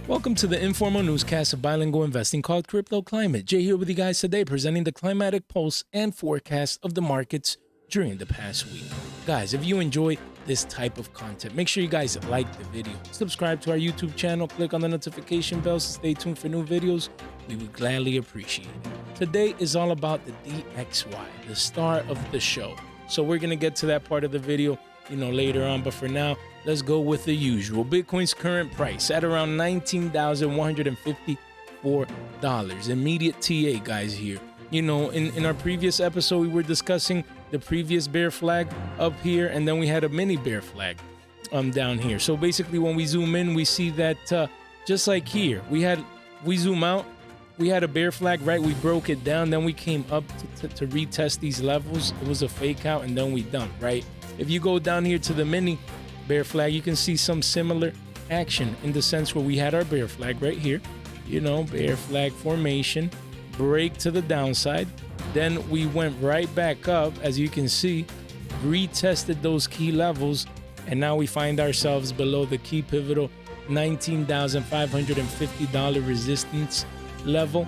Welcome to the informal newscast of bilingual investing called Crypto Climate. Jay here with you guys today, presenting the climatic pulse and forecast of the markets during the past week. Guys, if you enjoy this type of content, make sure you guys like the video, subscribe to our YouTube channel, click on the notification bell to stay tuned for new videos. We would gladly appreciate it. Today is all about the DXY, the star of the show. So we're going to get to that part of the video later on, but for now, let's go with the usual. Bitcoin's current price at around $19,154. Immediate TA, guys, here. In our previous episode, we were discussing the previous bear flag up here, and then we had a mini bear flag down here. So basically, when we zoom in, we see that just like here, we zoom out, we had a bear flag, right? We broke it down, then we came up to retest these levels. It was a fake out, and then we dumped, right? If you go down here to the mini bear flag, you can see some similar action in the sense where we had our bear flag right here, bear flag formation, break to the downside. Then we went right back up, as you can see, retested those key levels, and now we find ourselves below the key pivotal $19,550 resistance level.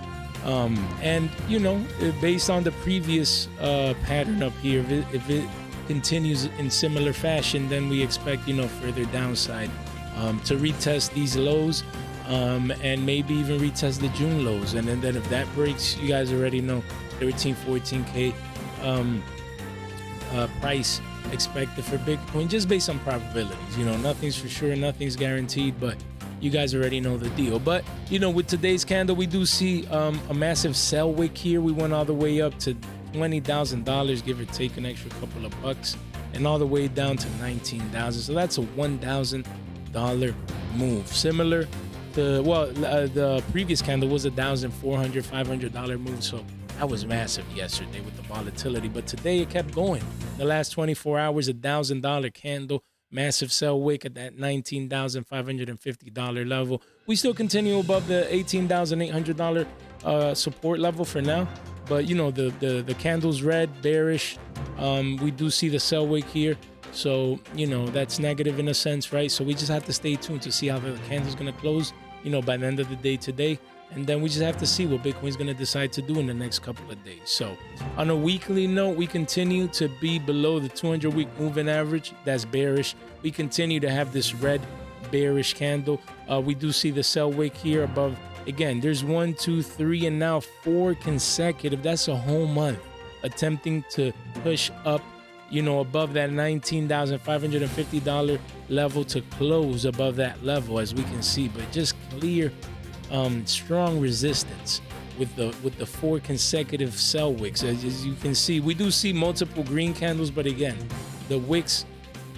Based on the previous pattern up here, if it continues in similar fashion, then we expect further downside to retest these lows and maybe even retest the June lows, and then if that breaks, you guys already know 14k price expected for Bitcoin, just based on probabilities. Nothing's for sure, nothing's guaranteed, but you guys already know the deal. But with today's candle, we do see a massive sell wick here. We went all the way up to $20,000, give or take an extra couple of bucks, and all the way down to $19,000. So that's a $1,000 move. Similar to, the previous candle was $1,400, $500 move. So that was massive yesterday with the volatility. But today it kept going. The last 24 hours, $1,000 candle, massive sell wick at that $19,550 level. We still continue above the $18,800 support level for now. But the candle's red, bearish. We do see the sell wick here, so that's negative in a sense, right? So we just have to stay tuned to see how the candle's gonna close, by the end of the day today, and then we just have to see what Bitcoin's gonna decide to do in the next couple of days. So on a weekly note, we continue to be below the 200-week moving average. That's bearish. We continue to have this red bearish candle. We do see the sell wick here above. Again, there's 1, 2, 3, and now 4 consecutive. That's a whole month attempting to push up, above that $19,550 level to close above that level, as we can see. But just clear, strong resistance with the 4 consecutive sell wicks. As you can see, we do see multiple green candles, but again, the wicks,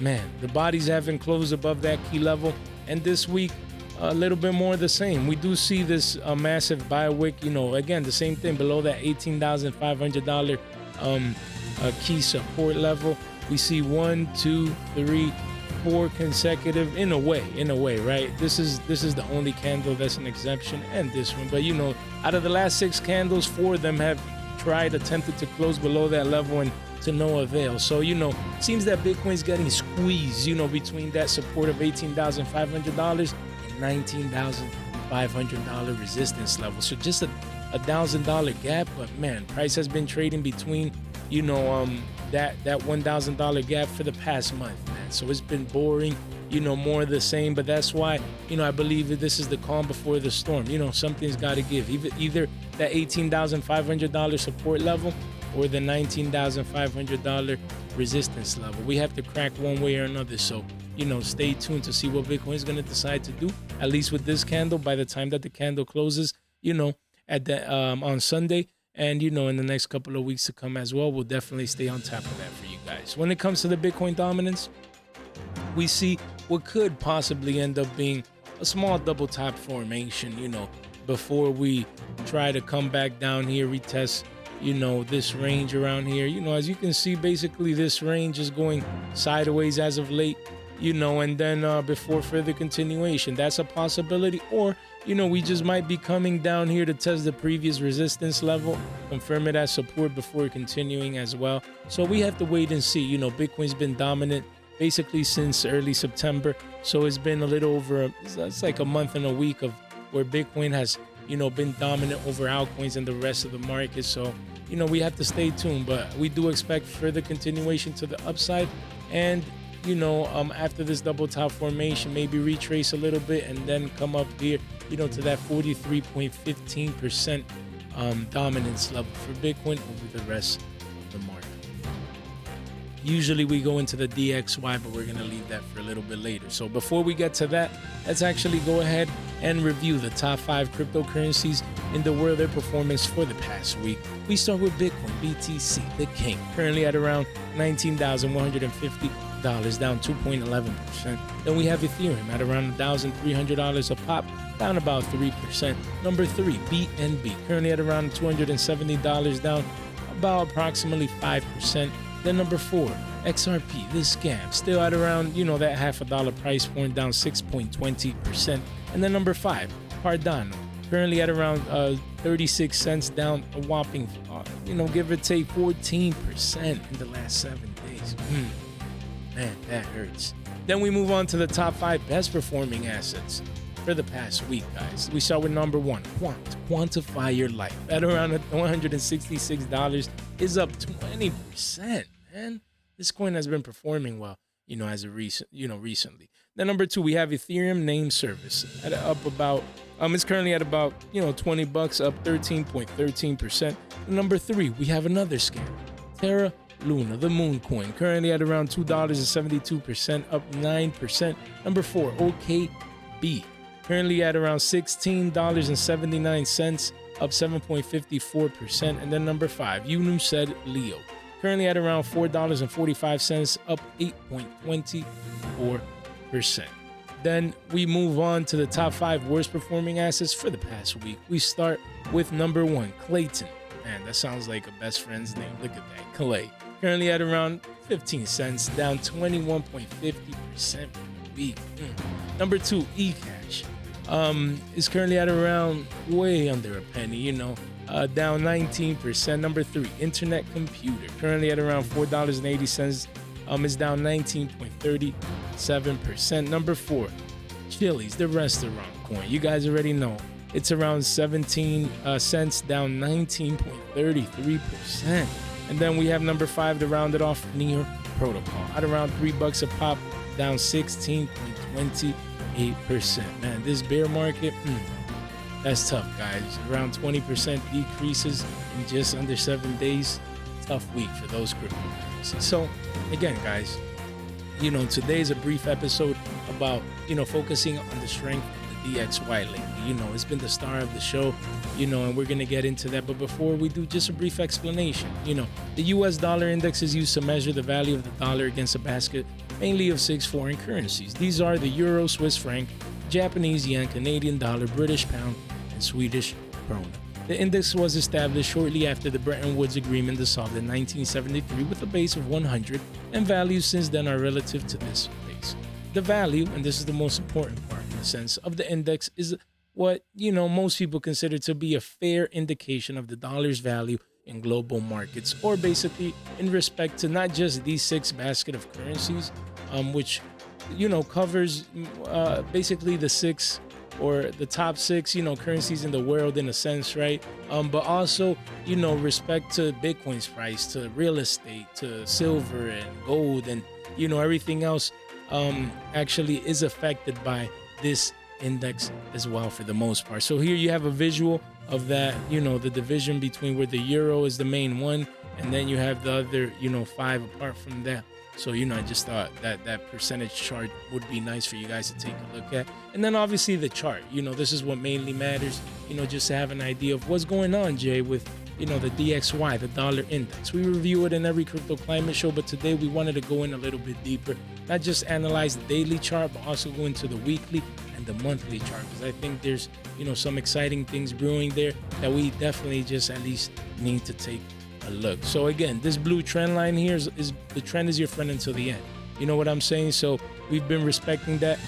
man, the bodies haven't closed above that key level. And this week, a little bit more of the same. We do see this massive buy wick, again, the same thing below that $18,500 key support level. We see 1, 2, 3, 4 consecutive in a way, right? This is the only candle that's an exception, and this one. But out of the last 6 candles, 4 of them have attempted to close below that level, and to no avail. So seems that Bitcoin's getting squeezed, between that support of $18,500 $19,500 resistance level. So just a $1,000 gap, but man, price has been trading between that $1,000 gap for the past month, man. So it's been boring, more of the same. But that's why I believe that this is the calm before the storm. Something's got to give. Either that $18,500 support level or the $19,500 resistance level. We have to crack one way or another. So stay tuned to see what Bitcoin is going to decide to do, at least with this candle, by the time that the candle closes, at the on Sunday, and in the next couple of weeks to come as well. We'll definitely stay on top of that for you guys. When it comes to the Bitcoin dominance, we see what could possibly end up being a small double top formation, before we try to come back down here, retest this range around here. As you can see, basically this range is going sideways as of late, and then before further continuation. That's a possibility. Or we just might be coming down here to test the previous resistance level, confirm it as support before continuing as well. So we have to wait and see. Bitcoin's been dominant basically since early September. So it's been a little over, it's like a month and a week of where Bitcoin has, been dominant over altcoins and the rest of the market. So, we have to stay tuned, but we do expect further continuation to the upside. And, after this double top formation, maybe retrace a little bit and then come up here, to that 43.15% dominance level for Bitcoin over the rest of the market. Usually we go into the DXY, but we're going to leave that for a little bit later. So before we get to that, let's actually go ahead and review the top 5 cryptocurrencies in the world, their performance for the past week. We start with Bitcoin, BTC, the king, currently at around $19,150, down 2.11%. Then we have Ethereum at around $1,300 a pop, down about 3%. Number 3, BNB, currently at around $270, down about approximately 5%. Then number 4, XRP, this scam, still at around, that $0.50 price point, down 6.20%. And then number 5, Cardano, currently at around 36 cents, down a whopping, give or take 14% in the last 7 days. Man, that hurts. Then we move on to the top 5 best performing assets for the past week, guys. We start with number 1, Quantify Your Life, at around $166, is up 20%. Man, this coin has been performing well, as a recently. Then number 2, we have Ethereum name service at up about, it's currently at about, $20, up 13.13%. Number 3, we have another scam, Terra Luna, the moon coin, currently at around $2.72, up 9%. Number 4, OKB, currently at around $16.79, up 7.54%. And then number 5, Unuced Leo, currently at around $4.45, up 8.24%. Then we move on to the top 5 worst performing assets for the past week. We start with number 1, Clayton. Man, that sounds like a best friend's name. Look at that, Clay. Currently at around 15 cents, down 21.50% for the week. Number 2, eCash. Is currently at around way under a penny, down 19%. Number 3, Internet Computer, currently at around $4.80, is down 19.37%. Number 4, Chili's, the restaurant coin. You guys already know. It's around 17 cents, down 19.33%. And then we have number 5 to round it off, Near Protocol, at around $3 a pop, down 16.28%. Man, this bear market, that's tough, guys. Around 20% decreases in just under 7 days. Tough week for those cryptocurrencies. So again, guys, today's a brief episode about, focusing on the strength of the DXY lately. It's been the star of the show, and we're going to get into that. But before we do, just a brief explanation. The US dollar index is used to measure the value of the dollar against a basket mainly of 6 foreign currencies. These are the euro, Swiss franc, Japanese yen, Canadian dollar, British pound, and Swedish krona. The index was established shortly after the Bretton Woods Agreement dissolved in 1973 with a base of 100, and values since then are relative to this base. The value, and this is the most important part in the sense of the index, is what most people consider to be a fair indication of the dollar's value in global markets, or basically in respect to not just these 6 basket of currencies, which covers basically the 6 or the top 6 currencies in the world in a sense, right? But also respect to Bitcoin's price, to real estate, to silver and gold, and everything else actually is affected by this index as well for the most part. So here you have a visual of that, the division between where the euro is the main one, and then you have the other 5 apart from that. So I just thought that percentage chart would be nice for you guys to take a look at. And then obviously the chart, this is what mainly matters, just to have an idea of what's going on, Jay, with the DXY, the dollar index. We review it in every crypto climate show, but today we wanted to go in a little bit deeper, not just analyze the daily chart, but also go into the weekly and the monthly chart, because I think there's some exciting things brewing there that we definitely just at least need to take a look. So again, this blue trend line here is the trend is your friend until the end. You know what I'm saying? So we've been respecting that.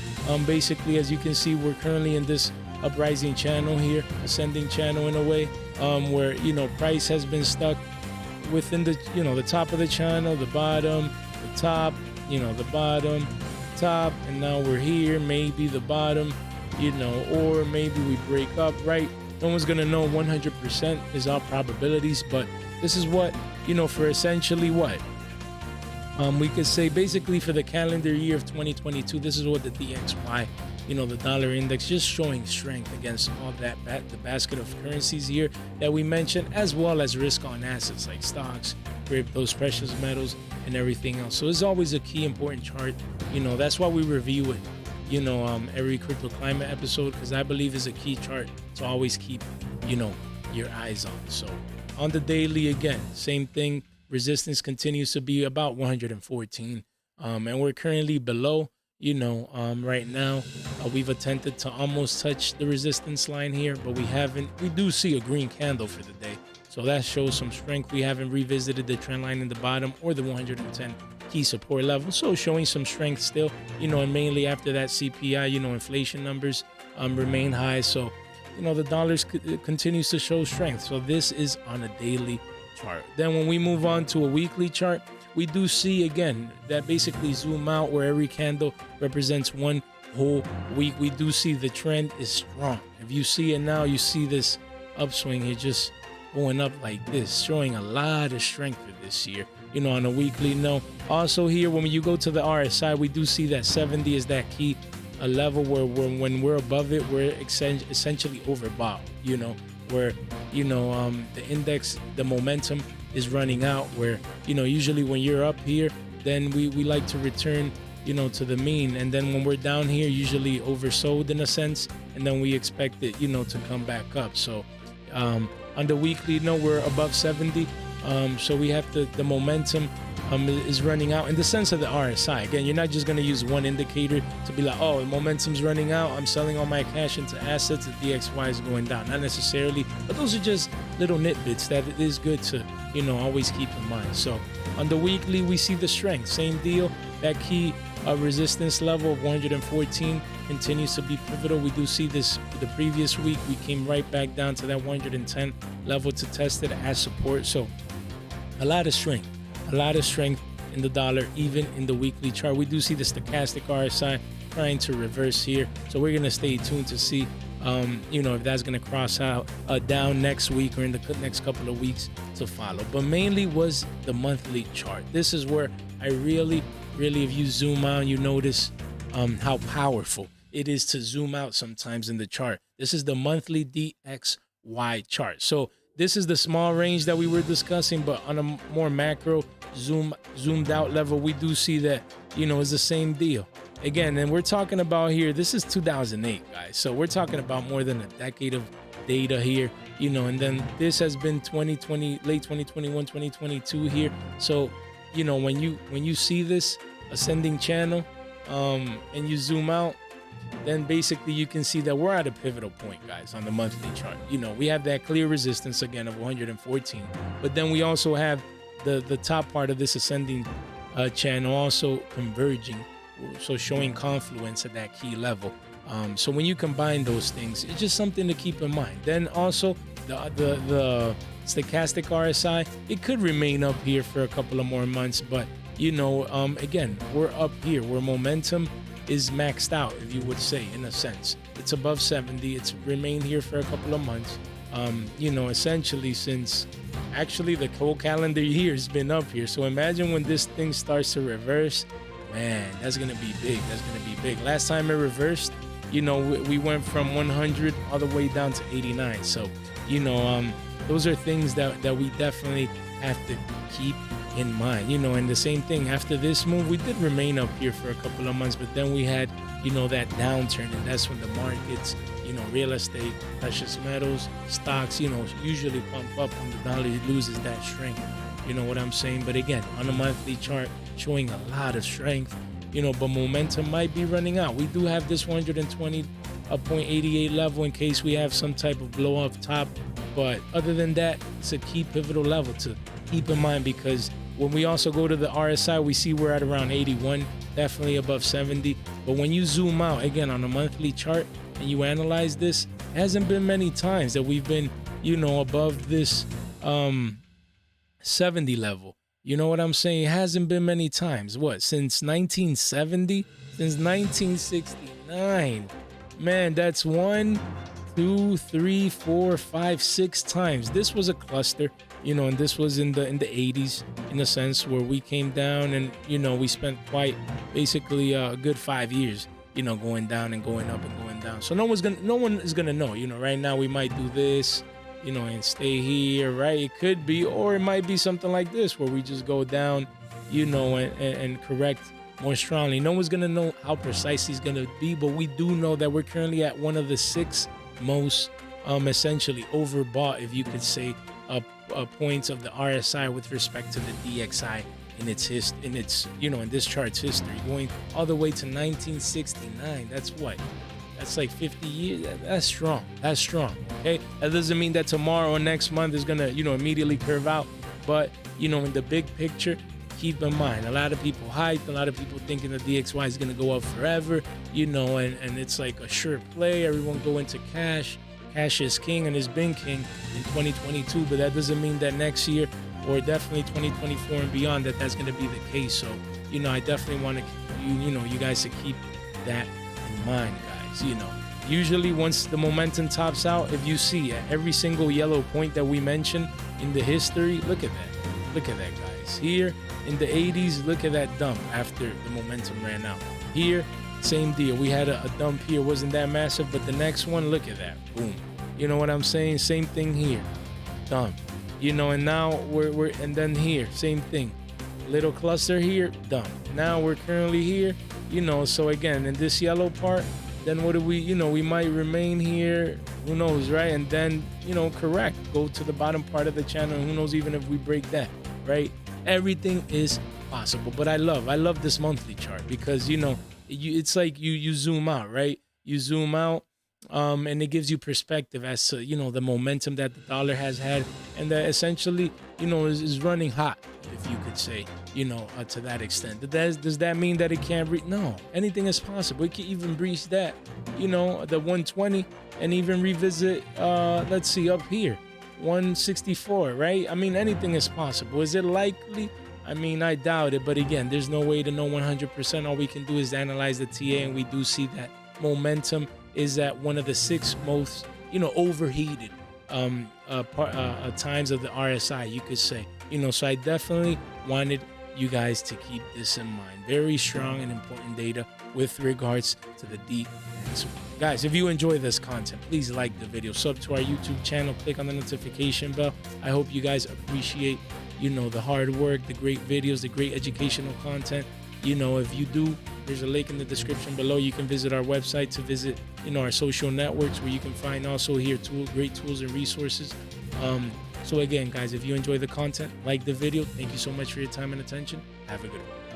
Basically, as you can see, we're currently in this uprising channel here, ascending channel in a way, where price has been stuck within the the top of the channel, the bottom, the top, the bottom, top, and now we're here, maybe the bottom, or maybe we break up, right? No one's gonna know 100% is our probabilities, but this is what, for essentially what we could say basically for the calendar year of 2022, this is what the DXY, the dollar index, just showing strength against all that, the basket of currencies here that we mentioned, as well as risk on assets like stocks, cryptos, precious metals, and everything else. So it's always a key important chart. That's why we review it, every crypto climate episode, because I believe it's a key chart to always keep, your eyes on. So on the daily, again, same thing. Resistance continues to be about 114, and we're currently below. Right now, we've attempted to almost touch the resistance line here, but we haven't. We do see a green candle for the day, so that shows some strength. We haven't revisited the trend line in the bottom or the 110 key support level, so showing some strength still. And mainly after that CPI, inflation numbers remain high, so the dollars continues to show strength. So this is on a daily chart. Then when we move on to a weekly chart, we do see again that basically zoom out where every candle represents one whole week. We do see the trend is strong. If you see it now, you see this upswing here just going up like this, showing a lot of strength for this year, on a weekly note. Also here, when you go to the RSI, we do see that 70 is that key a level where when we're above it, we're essentially overbought, where the index, the momentum is running out, where usually when you're up here, then we like to return to the mean, and then when we're down here, usually oversold in a sense, and then we expect it to come back up. So on the weekly, we're above 70, so we have the momentum is running out in the sense of the RSI. Again, you're not just going to use one indicator to be like, oh, the momentum's running out, I'm selling all my cash into assets, the DXY is going down. Not necessarily, but those are just little nitbits that it is good to, always keep in mind. So on the weekly, we see the strength. Same deal. That key resistance level of 114 continues to be pivotal. We do see this the previous week. We came right back down to that 110 level to test it as support. So a lot of strength in the dollar, even in the weekly chart. We do see the stochastic RSI trying to reverse here. So we're going to stay tuned to see, if that's going to cross out down next week or in the next couple of weeks to follow. But mainly was the monthly chart. This is where I really, if you zoom out, you notice how powerful it is to zoom out sometimes in the chart. This is the monthly DXY chart. So this is the small range that we were discussing, but on a more macro zoomed out level, we do see that, it's the same deal. Again, and we're talking about here, this is 2008, guys. So we're talking about more than a decade of data here, and then this has been 2020, late 2021, 2022 here. So, when you see this ascending channel, and you zoom out, then basically you can see that we're at a pivotal point, guys, on the monthly chart. We have that clear resistance again of 114, but then we also have the top part of this ascending channel also converging, so showing confluence at that key level. So when you combine those things, it's just something to keep in mind. Then also the stochastic RSI, it could remain up here for a couple of more months, but again, we're up here where momentum is maxed out, if you would say, in a sense. It's above 70. It's remained here for a couple of months. Essentially since actually the whole calendar year has been up here. So imagine when this thing starts to reverse, man, that's going to be big. That's going to be big. Last time it reversed, we went from 100 all the way down to 89. So, those are things that we definitely have to keep in mind, and the same thing after this move, we did remain up here for a couple of months, but then we had, that downturn, and that's when the markets, real estate, precious metals, stocks, usually pump up when the dollar loses that strength. You know what I'm saying? But again, on a monthly chart, showing a lot of strength, but momentum might be running out. We do have this 120.88 level in case we have some type of blow up top, but other than that, it's a key pivotal level to keep in mind, because when we also go to the RSI, we see we're at around 81, definitely above 70. But when you zoom out, again, on a monthly chart and you analyze this, it hasn't been many times that we've been, above this 70 level. You know what I'm saying? It hasn't been many times. What, since 1970? Since 1969. Man, that's 1, 2, 3, 4, 5, 6 times. This was a cluster, and this was in the 80s, in a sense, where we came down, and we spent quite basically a good 5 years, going down and going up and going down. So no one is gonna know. Right now we might do this, and stay here, right? It could be, or it might be something like this where we just go down, and correct more strongly. No one's gonna know how precise he's gonna be, but we do know that we're currently at one of the 6 most essentially overbought, if you could say, points of the RSI with respect to the DXY in in this chart's history, going all the way to 1969. That's like 50 years. That's strong. Okay, that doesn't mean that tomorrow or next month is gonna immediately curve out, but in the big picture, keep in mind, a lot of people hyped, a lot of people thinking the DXY is going to go up forever, and it's like a sure play. Everyone go into cash. Cash is king and has been king in 2022, but that doesn't mean that next year or definitely 2024 and beyond that's going to be the case. So, I definitely want you guys to keep that in mind, guys. Usually once the momentum tops out, if you see at every single yellow point that we mentioned in the history, look at that, guys. Here in the 80s, look at that dump after the momentum ran out. Here, same deal. We had a dump here, wasn't that massive, but the next one, look at that, boom. You know what I'm saying? Same thing here, dump. And now and then here, same thing. Little cluster here, dump. Now we're currently here, so again, in this yellow part, then what do we might remain here, who knows, right? And then, correct, go to the bottom part of the channel, who knows even if we break that, right? Everything is possible. But I love this monthly chart because it's like you zoom out, right? You zoom out, and it gives you perspective as to the momentum that the dollar has had, and that essentially is running hot, if you could say, to that extent. Does that mean that it can't breach? No, anything is possible. It can even breach that, the 120, and even revisit, let's see, up here, 164, right? I mean, anything is possible. Is it likely? I mean, I doubt it, but again, there's no way to know 100%. All we can do is analyze the TA, and we do see that momentum is at one of the 6 most, overheated times of the RSI, you could say. So I definitely wanted you guys to keep this in mind. Very strong and important data with regards to the DXY. Guys, if you enjoy this content, please like the video, sub to our YouTube channel, click on the notification bell. I hope you guys appreciate, the hard work, the great videos, the great educational content. If you do, there's a link in the description below. You can visit our website to visit, our social networks, where you can find also here great tools and resources. So again, guys, if you enjoy the content, like the video. Thank you so much for your time and attention. Have a good one.